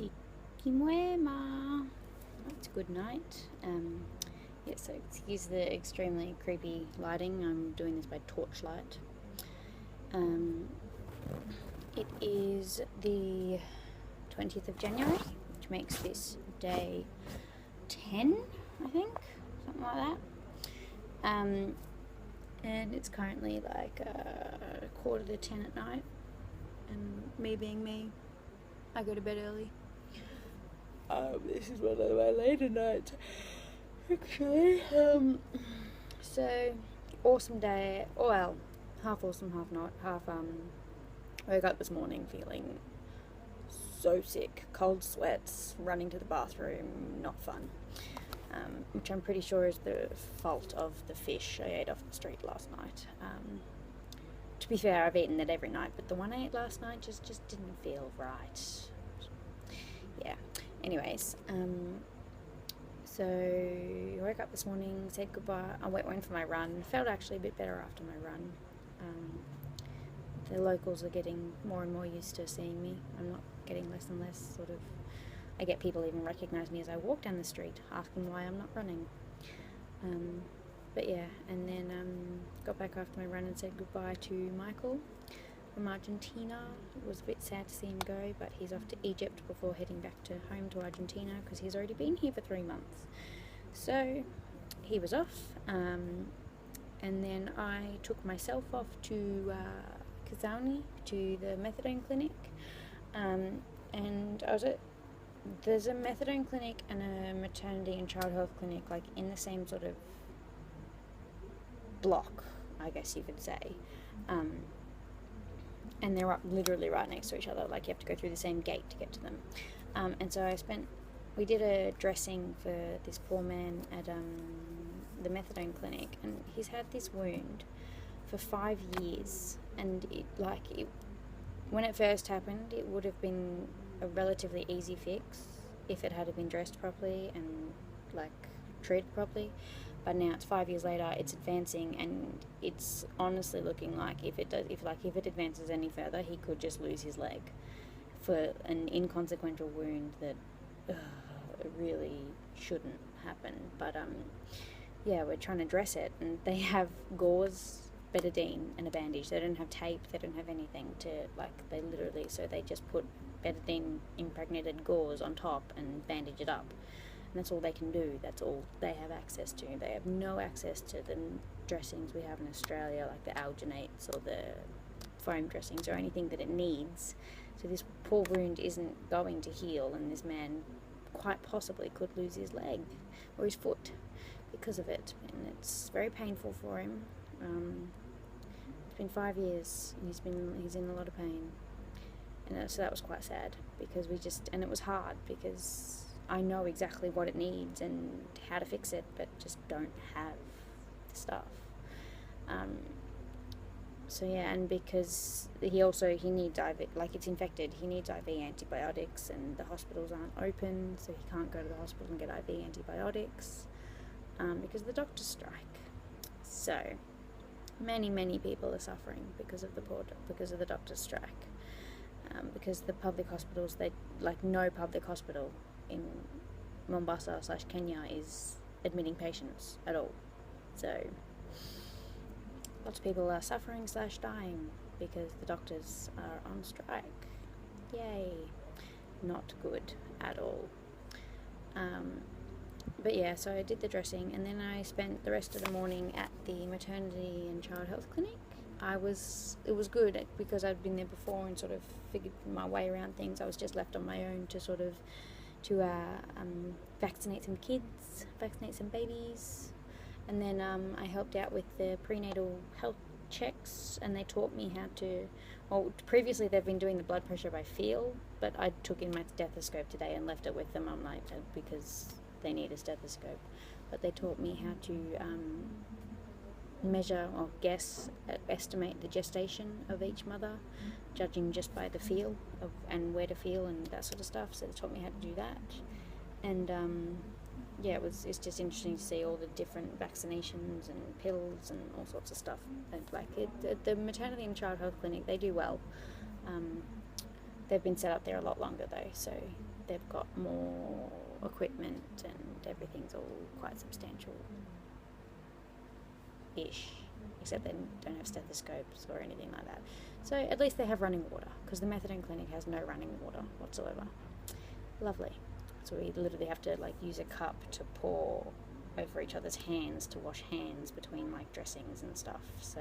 Sikimwema. It's good night. Yeah, so excuse the extremely creepy lighting. I'm doing this by torchlight. It is the 20th of January, which makes this day 10, I think, something like that. And it's currently like 9:45 at night, and me being me, I go to bed early. This is one of my later nights, actually. So, awesome day. Well, half awesome, half not. I woke up this morning feeling so sick, cold sweats, running to the bathroom, not fun. Which I'm pretty sure is the fault of the fish I ate off the street last night. To be fair, I've eaten it every night, but the one I ate last night just didn't feel right. Yeah. Anyways, so I woke up this morning, said goodbye. I went for my run. Felt actually a bit better after my run. The locals are getting more and more used to seeing me. I'm not getting less and less sort of. I get people even recognise me as I walk down the street, asking why I'm not running. But yeah, and then got back after my run and said goodbye to Michael from Argentina. It was a bit sad to see him go, but he's off to Egypt before heading back to home to Argentina because he's already been here for 3 months. So he was off, and then I took myself off to Kazani, to the methadone clinic, and I was at. There's a methadone clinic and a maternity and child health clinic like in the same sort of block, I guess you could say, and they're literally right next to each other. Like you have to go through the same gate to get to them. And so we did a dressing for this poor man at the methadone clinic, and he's had this wound for 5 years, and when it first happened, it would have been a relatively easy fix if it had been dressed properly and like treated properly, but now it's 5 years later, it's advancing, and it's honestly looking like if it advances any further, he could just lose his leg for an inconsequential wound that really shouldn't happen. But yeah, we're trying to dress it, and they have gauze, betadine, and a bandage. They don't have tape, they don't have anything to so they just put betadine impregnated gauze on top and bandage it up, and that's all they can do. That's all they have access to. They have no access to the dressings we have in Australia, like the alginates or the foam dressings or anything that it needs. So this poor wound isn't going to heal, and this man quite possibly could lose his leg or his foot because of it, and it's very painful for him. It's been 5 years, and he's in a lot of pain. And so that was quite sad because and it was hard because I know exactly what it needs and how to fix it, but just don't have the stuff. So yeah, and because he needs IV, like it's infected, he needs IV antibiotics, and the hospitals aren't open, so he can't go to the hospital and get IV antibiotics because of the doctor's strike. So many people are suffering because of the doctor's strike. Because the public hospitals, no public hospital in Mombasa/Kenya is admitting patients at all. So lots of people are suffering/dying because the doctors are on strike. Yay. Not good at all. But yeah, so I did the dressing, and then I spent the rest of the morning at the maternity and child health clinic. It was good because I'd been there before and sort of figured my way around things. I was just left on my own to vaccinate some kids, vaccinate some babies, and then I helped out with the prenatal health checks, and they taught me how to. Well, previously they've been doing the blood pressure by feel, but I took in my stethoscope today and left it with them. I'm like, because they need a stethoscope, but they taught me how to measure or estimate the gestation of each mother, judging just by the feel and where to feel and that sort of stuff. So they taught me how to do that, and yeah, it's just interesting to see all the different vaccinations and pills and all sorts of stuff. And the maternity and child health clinic, they do well. They've been set up there a lot longer though, so they've got more equipment and everything's all quite substantial-ish, except they don't have stethoscopes or anything like that. So at least they have running water, because the methadone clinic has no running water whatsoever. Lovely. So we literally have to like use a cup to pour over each other's hands to wash hands between like dressings and stuff, so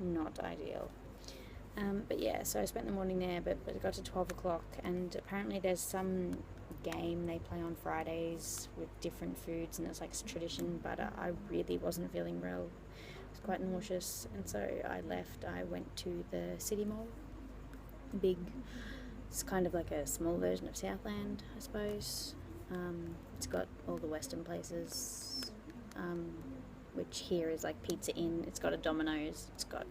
not ideal. But yeah, so I spent the morning there, but it got to 12 o'clock, and apparently there's some game they play on Fridays with different foods, and it's like tradition, but I really wasn't feeling well. I was quite nauseous, and so I left. I went to the city mall. It's kind of like a small version of Southland, I suppose. It's got all the Western places, which here is like Pizza Inn. It's got a Domino's. It's got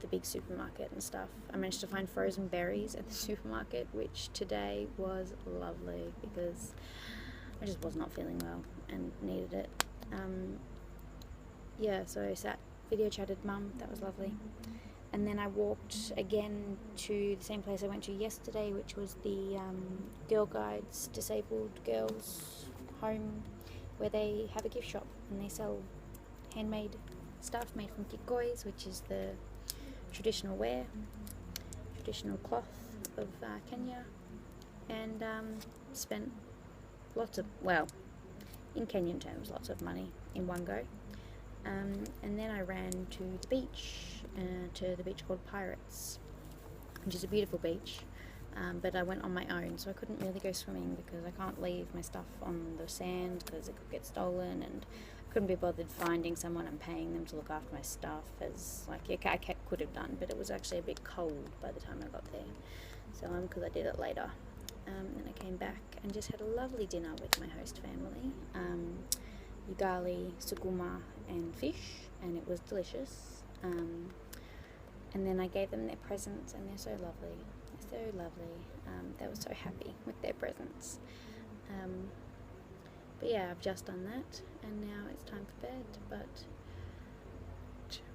the big supermarket and stuff. I managed to find frozen berries at the supermarket, which today was lovely because I just was not feeling well and needed it. Yeah, so I video chatted Mum. That was lovely. And then I walked again to the same place I went to yesterday, which was the Girl Guides Disabled Girls Home, where they have a gift shop and they sell handmade stuff made from kikois, which is the traditional cloth of Kenya, and spent lots of, well, in Kenyan terms, lots of money in one go. And then I ran to the beach called Pirates, which is a beautiful beach, but I went on my own, so I couldn't really go swimming because I can't leave my stuff on the sand because it could get stolen, and couldn't be bothered finding someone and paying them to look after my stuff, as like I could have done, but it was actually a bit cold by the time I got there, so because I did it later. Then I came back and just had a lovely dinner with my host family, ugali, sukuma and fish, and it was delicious. And then I gave them their presents, and they're so lovely. They were so happy with their presents. But yeah, I've just done that, and now it's time for bed. But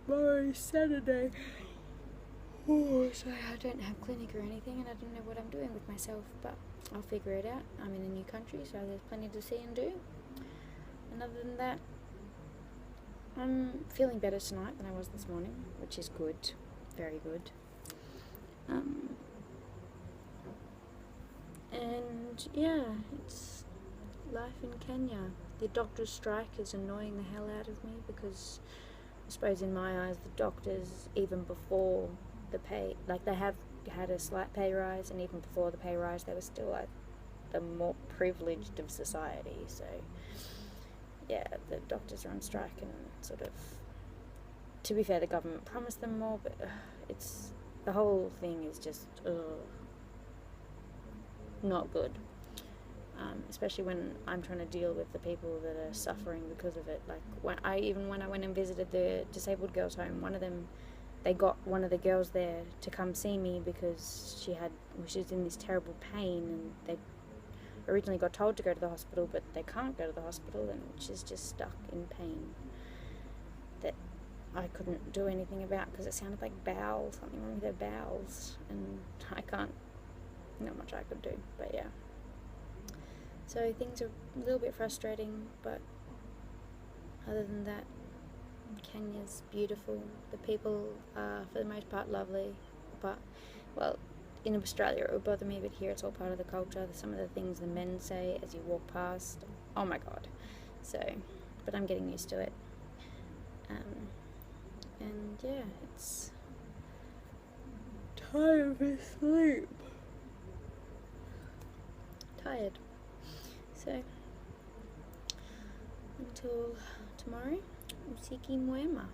tomorrow's Saturday. Oh, so I don't have clinic or anything, and I don't know what I'm doing with myself, but I'll figure it out. I'm in a new country, so there's plenty to see and do. And other than that, I'm feeling better tonight than I was this morning, which is good, very good. And yeah, it's life in Kenya. The doctor's strike is annoying the hell out of me because I suppose in my eyes the doctors, even before the pay, like they have had a slight pay rise, and even before the pay rise they were still like the more privileged of society, so yeah, the doctors are on strike, and sort of, to be fair, the government promised them more, but it's, the whole thing is just not good, especially when I'm trying to deal with the people that are suffering because of it. Like when I went and visited the disabled girls home, they got one of the girls there to come see me because she was in this terrible pain, and they originally got told to go to the hospital, but they can't go to the hospital, and she's just stuck in pain that I couldn't do anything about because it sounded like something wrong with her bowels, and not much I could do, but yeah. So things are a little bit frustrating, but other than that, Kenya's beautiful. The people are, for the most part, lovely, but, well, in Australia it would bother me, but here it's all part of the culture. Some of the things the men say as you walk past, oh my god. So, but I'm getting used to it. And yeah, it's time for sleep. Tired. So, until tomorrow, Usiki Mwema.